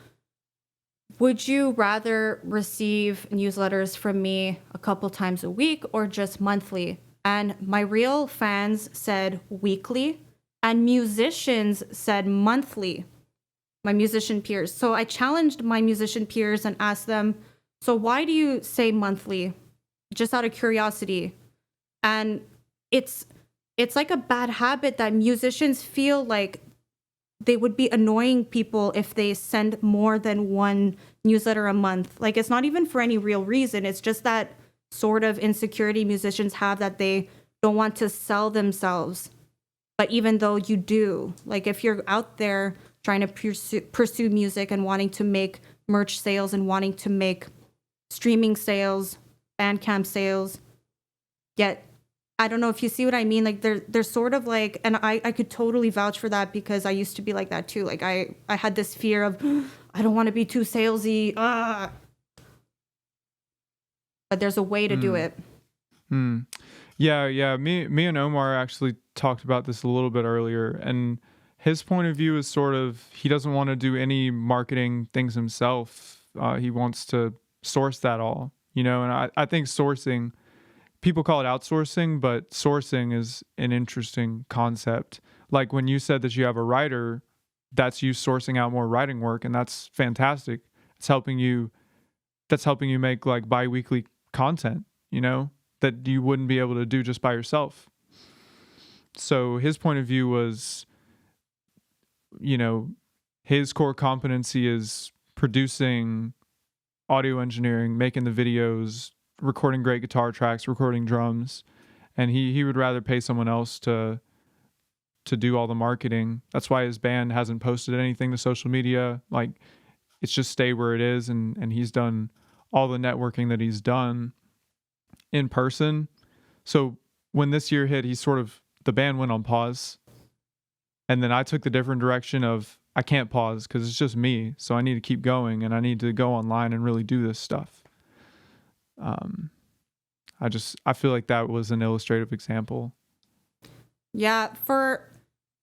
would you rather receive newsletters from me a couple times a week or just monthly? And my real fans said weekly, and musicians said monthly, my musician peers. So I challenged my musician peers and asked them, so why do you say monthly? Just out of curiosity. And it's like a bad habit that musicians feel like they would be annoying people if they send more than one newsletter a month. Like, it's not even for any real reason. It's just that sort of insecurity musicians have, that they don't want to sell themselves. But even though you do, like if you're out there trying to pursue music and wanting to make merch sales and wanting to make streaming sales, Bandcamp sales, yet I don't know if you see what I mean. Like they're sort of like, and I could totally vouch for that because I used to be like that too. Like I had this fear of, I don't want to be too salesy. But there's a way to do it. Yeah. Me and Omar actually talked about this a little bit earlier, and his point of view is sort of, he doesn't want to do any marketing things himself. He wants to source that all, and I think sourcing, people call it outsourcing, but sourcing is an interesting concept. Like when you said that you have a writer, that's you sourcing out more writing work, and that's fantastic. It's helping you make like bi-weekly content, that you wouldn't be able to do just by yourself. So his point of view was, his core competency is producing audio engineering, making the videos, recording great guitar tracks, recording drums, and he would rather pay someone else to do all the marketing. That's why his band hasn't posted anything to social media. Like, it's just stay where it is, and he's done all the networking that he's done in person. So when this year hit, the band went on pause, and then I took the different direction of, I can't pause because it's just me, so I need to keep going, and I need to go online and really do this stuff. I feel like that was an illustrative example. Yeah, for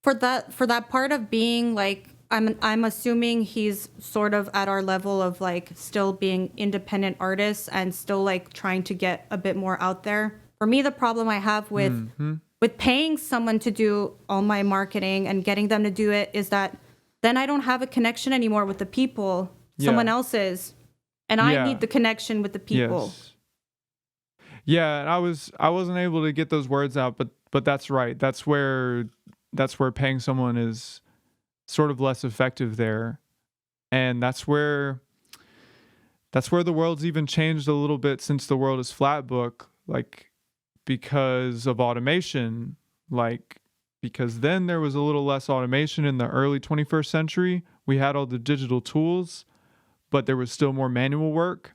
that part of being like, I'm assuming he's sort of at our level of like still being independent artists and still like trying to get a bit more out there. For me, the problem I have with paying someone to do all my marketing and getting them to do it is that then I don't have a connection anymore with the people. Someone else is. And I need the connection with the people. Yes. Yeah, and I wasn't able to get those words out, but that's right. That's where paying someone is sort of less effective there. And that's where the world's even changed a little bit since the world is flat book, like because of automation, because then there was a little less automation in the early 21st century. We had all the digital tools, but there was still more manual work.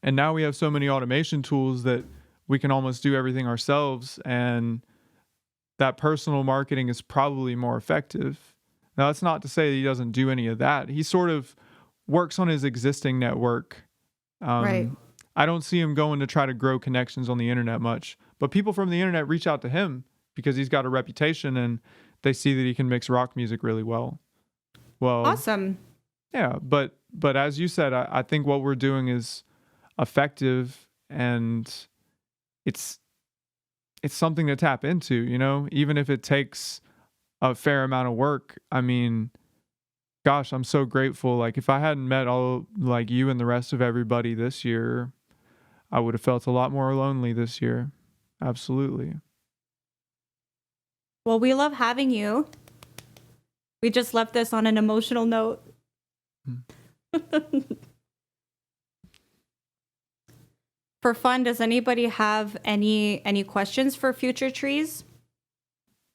And now we have so many automation tools that we can almost do everything ourselves. And that personal marketing is probably more effective. Now, that's not to say that he doesn't do any of that. He sort of works on his existing network. Right. I don't see him going to try to grow connections on the internet much, but people from the internet reach out to him because he's got a reputation and they see that he can mix rock music really well. Well, Awesome. yeah, but as you said, I think what we're doing is effective, and it's something to tap into, you know, even if it takes a fair amount of work. I mean, gosh, I'm so grateful. Like, if I hadn't met all like you and the rest of everybody this year, I would have felt a lot more lonely this year. Absolutely. Well, we love having you. We just left this on an emotional note. For fun, does anybody have any questions for Future Trees?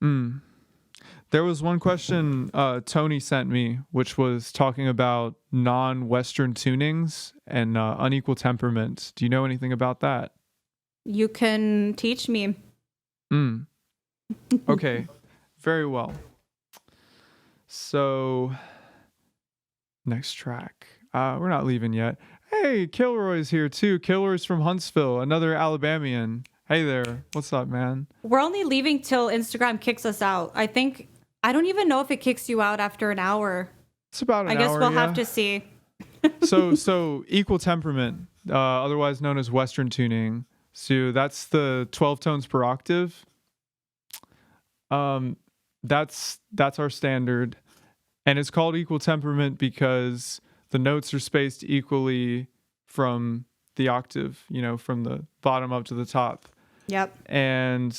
There was one question Tony sent me, which was talking about non-Western tunings and unequal temperament. Do you know anything about that? You can teach me. Okay, very well. So, next track. We're not leaving yet. Hey, Kilroy's here too. Kilroy's from Huntsville, another Alabamian. Hey there. What's up, man? We're only leaving till Instagram kicks us out. I don't even know if it kicks you out after an hour. It's about an hour. I guess we'll have to see. So equal temperament, otherwise known as Western tuning. So that's the 12 tones per octave. That's our standard, and it's called equal temperament because the notes are spaced equally from the octave, you know, from the bottom up to the top. Yep. And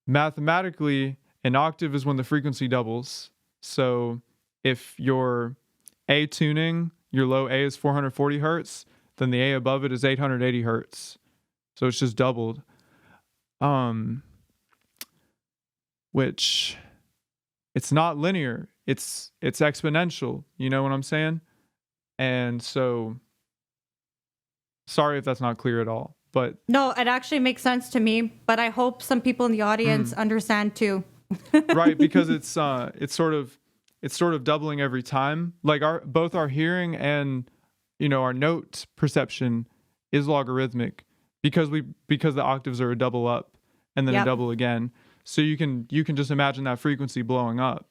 mathematically, an octave is when the frequency doubles. So if your A tuning, your low A is 440 hertz, then the A above it is 880 hertz. So it's just doubled. Which it's not linear. It's exponential. You know what I'm saying? And so, sorry if that's not clear at all, but No, it actually makes sense to me, but I hope some people in the audience understand too. right, because it's sort of doubling every time. Like both our hearing and, you know, our note perception is logarithmic because the octaves are a double up and then a double again. So you can just imagine that frequency blowing up.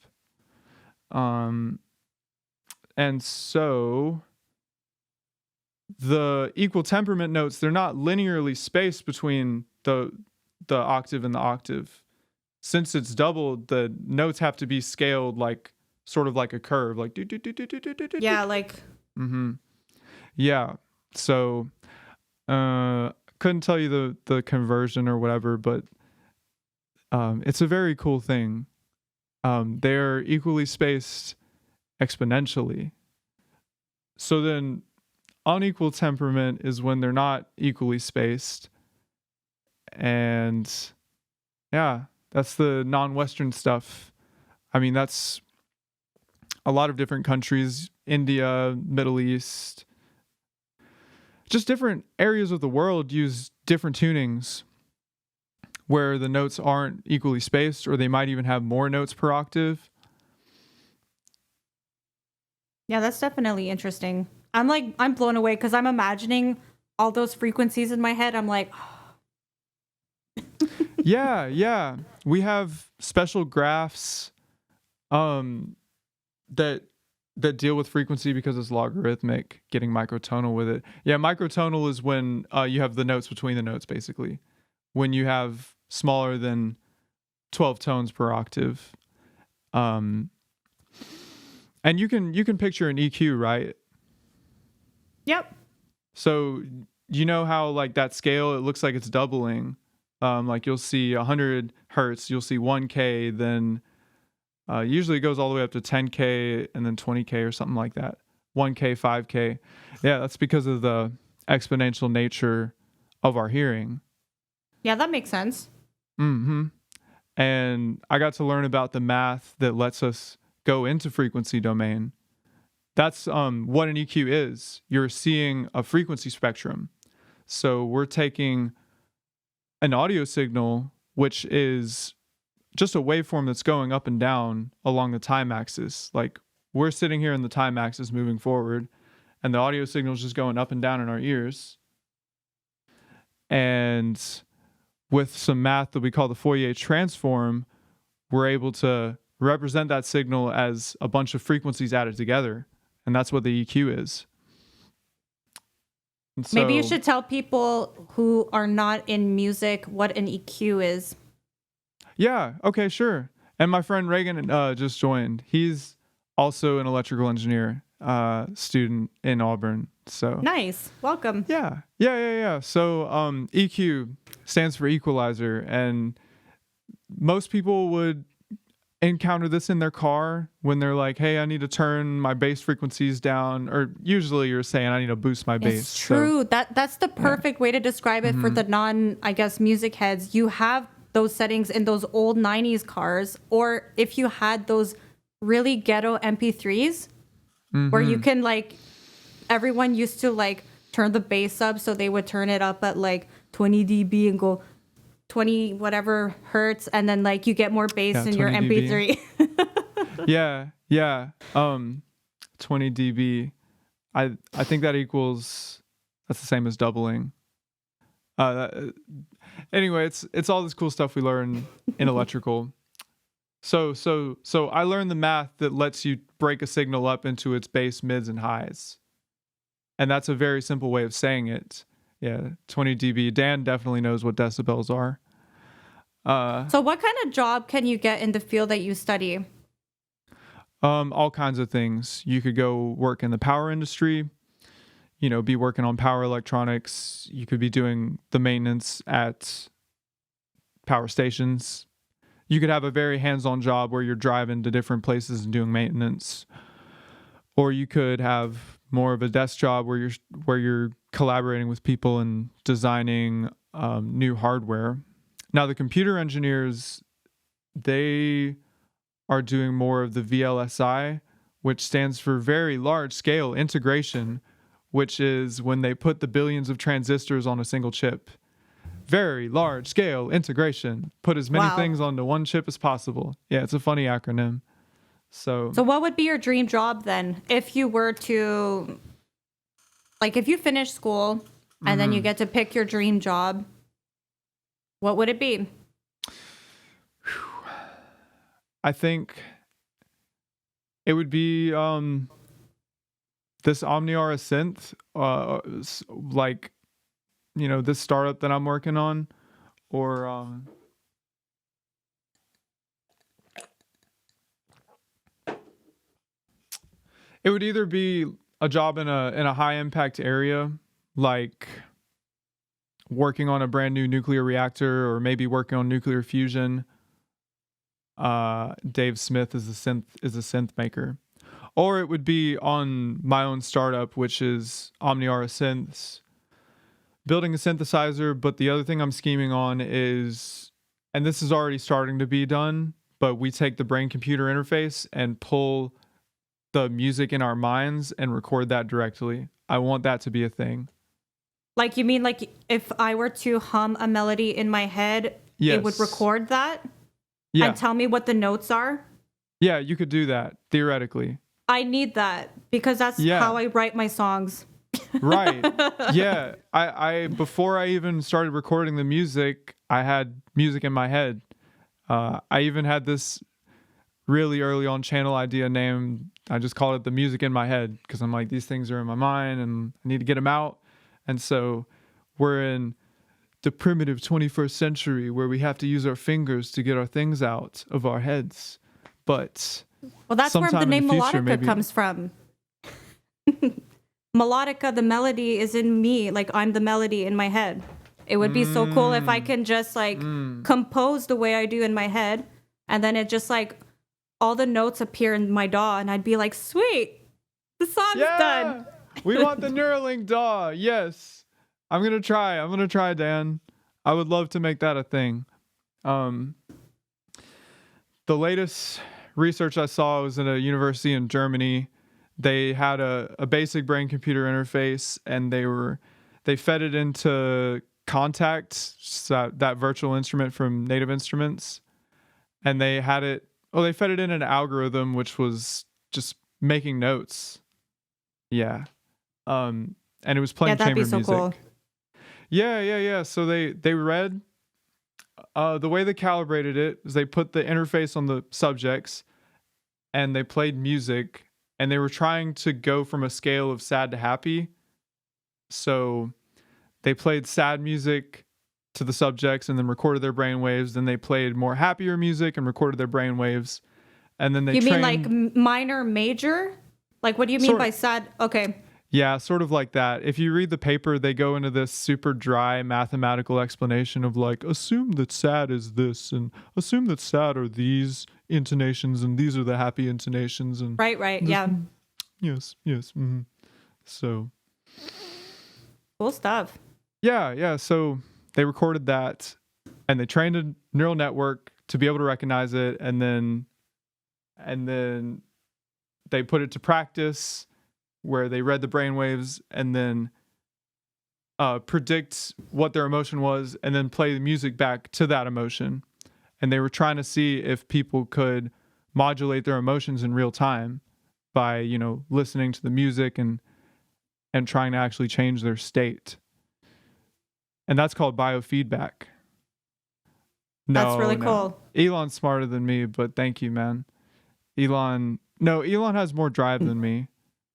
And so the equal temperament notes, they're not linearly spaced between the octave and the octave. Since it's doubled, the notes have to be scaled like sort of like a curve, like do do do do do do do. Yeah, like. Yeah. So couldn't tell you the conversion or whatever, but it's a very cool thing. They're equally spaced exponentially. So then unequal temperament is when they're not equally spaced. And yeah, that's the non-Western stuff. I mean, that's a lot of different countries, India, Middle East, just different areas of the world use different tunings where the notes aren't equally spaced, or they might even have more notes per octave. Yeah, that's definitely interesting. I'm blown away because I'm imagining all those frequencies in my head. I'm like, Yeah. We have special graphs that deal with frequency because it's logarithmic, getting microtonal with it. Yeah, microtonal is when you have the notes between the notes, basically. When you have smaller than 12 tones per octave. And you can picture an EQ, right? yep. So you know how like that scale, it looks like it's doubling. Like you'll see 100 hertz, you'll see 1K, then usually it goes all the way up to 10K and then 20K or something like that. 1K, 5K. Yeah, that's because of the exponential nature of our hearing. Yeah, that makes sense. And I got to learn about the math that lets us go into frequency domain. That's what an EQ is. You're seeing a frequency spectrum. So we're taking an audio signal, which is just a waveform that's going up and down along the time axis. Like we're sitting here and the time axis moving forward, and the audio signal is just going up and down in our ears. And with some math that we call the Fourier transform, we're able to represent that signal as a bunch of frequencies added together. And that's what the EQ is. And so, Maybe you should tell people who are not in music what an EQ is. Yeah, okay, sure. And my friend Reagan just joined. He's also an electrical engineer student in Auburn. So nice. Welcome. Yeah. So EQ stands for equalizer, and most people would encounter this in their car when they're like, hey, I need to turn my bass frequencies down, or usually you're saying I need to boost my bass. It's true. So, that's the perfect way to describe it for the non, I guess, music heads. You have those settings in those old 90s cars, or if you had those really ghetto MP3s where you can like, everyone used to like turn the bass up, so they would turn it up at like 20 dB and go 20 whatever hertz, and then like you get more bass in your MP3. yeah 20 dB. I think that equals, that's the same as doubling. Anyway, it's all this cool stuff we learn in electrical. So I learned the math that lets you break a signal up into its bass, mids, and highs. And that's a very simple way of saying it. Yeah, 20 dB. Dan definitely knows what decibels are. So what kind of job can you get in the field that you study? All kinds of things. You could go work in the power industry, be working on power electronics. You could be doing the maintenance at power stations. You could have a very hands-on job where you're driving to different places and doing maintenance. Or you could have more of a desk job where you're collaborating with people and designing new hardware. Now, the computer engineers, they are doing more of the VLSI, which stands for very large scale integration, which is when they put the billions of transistors on a single chip. Very large scale integration. Put as many things onto one chip as possible. Yeah, it's a funny acronym. So what would be your dream job then? If you were to, like, if you finish school and then you get to pick your dream job, what would it be? I think it would be this Omniara synth, like, this startup that I'm working on, or it would either be a job in a high impact area, like working on a brand new nuclear reactor, or maybe working on nuclear fusion. Dave Smith is a synth maker. Or it would be on my own startup, which is Omniara Synths, building a synthesizer. But the other thing I'm scheming on is, and this is already starting to be done, but we take the brain-computer interface and pull the music in our minds and record that directly. I want that to be a thing. Like, you mean like if I were to hum a melody in my head, yes, it would record that? Yeah. And tell me what the notes are? Yeah, you could do that, theoretically. I need that because that's how I write my songs. Right. Yeah. I before I even started recording the music, I had music in my head. I even had this really early on channel idea named, I just called it the music in my head, because I'm like, these things are in my mind and I need to get them out. And so we're in the primitive 21st century where we have to use our fingers to get our things out of our heads. But well, that's where the name Melotika comes from. Melotika, the melody is in me. Like, I'm the melody in my head. It would be so cool if I can just like compose the way I do in my head, and then it just like all the notes appear in my DAW, and I'd be like, sweet, the song's done. We want the Neuralink DAW. Yes. I'm going to try, Dan. I would love to make that a thing. The latest research I saw was at a university in Germany. They had a basic brain-computer interface, and they fed it into Contact, that virtual instrument from Native Instruments. and they had it. Oh, they fed it in an algorithm, which was just making notes. Yeah. And it was playing that'd chamber be so music. cool. Yeah. So they read. The way they calibrated it is they put the interface on the subjects, and they played music, and they were trying to go from a scale of sad to happy. So they played sad music to the subjects and then recorded their brain waves. Then they played more happier music and recorded their brain waves. And then they You mean trained, like minor, major? Like, what do you mean Sort- by sad? Okay. yeah, sort of like that. If you read the paper, they go into this super dry mathematical explanation of like, assume that sad is this, and assume that sad are these intonations, and these are the happy intonations, and Right. just- Yeah. yes. So Cool stuff. yeah. So they recorded that, and they trained a neural network to be able to recognize it, and then they put it to practice, where they read the brainwaves and then predict what their emotion was, and then play the music back to that emotion. And they were trying to see if people could modulate their emotions in real time by, listening to the music and trying to actually change their state. And that's called biofeedback. That's really cool. Elon's smarter than me, but thank you, man. Elon has more drive than me.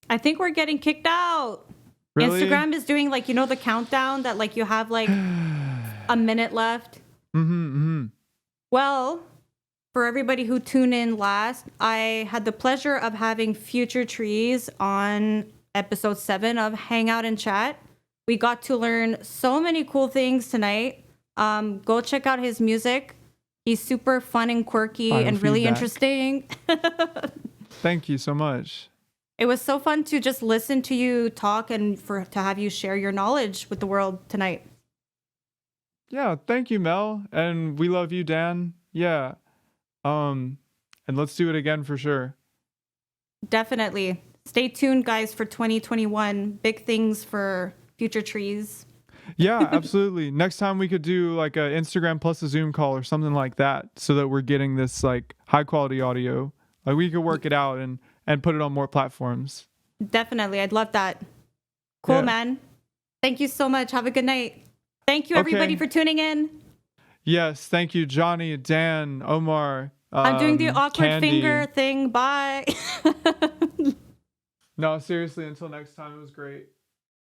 I think we're getting kicked out. Really? Instagram is doing like, the countdown that like you have like a minute left. Well, for everybody who tuned in last, I had the pleasure of having Future Trees on episode 7 of Hangout and Chat. We got to learn so many cool things tonight. Go check out his music. He's super fun and quirky and really interesting. Thank you so much. It was so fun to just listen to you talk and to have you share your knowledge with the world tonight. Yeah, thank you, Mel. And we love you, Dan. Yeah. And let's do it again for sure. Definitely. Stay tuned, guys, for 2021. Big things for Future Trees. Yeah, absolutely. Next time we could do like a Instagram plus a Zoom call or something like that, so that we're getting this like high quality audio. Like we could work it out and put it on more platforms. Definitely. I'd love that. Cool, Yeah. man. Thank you so much. Have a good night. Thank you, everybody, for tuning in. Yes, thank you, Johnny, Dan, Omar. I'm doing the awkward Candy. finger thing. Bye. No, seriously, until next time, it was great.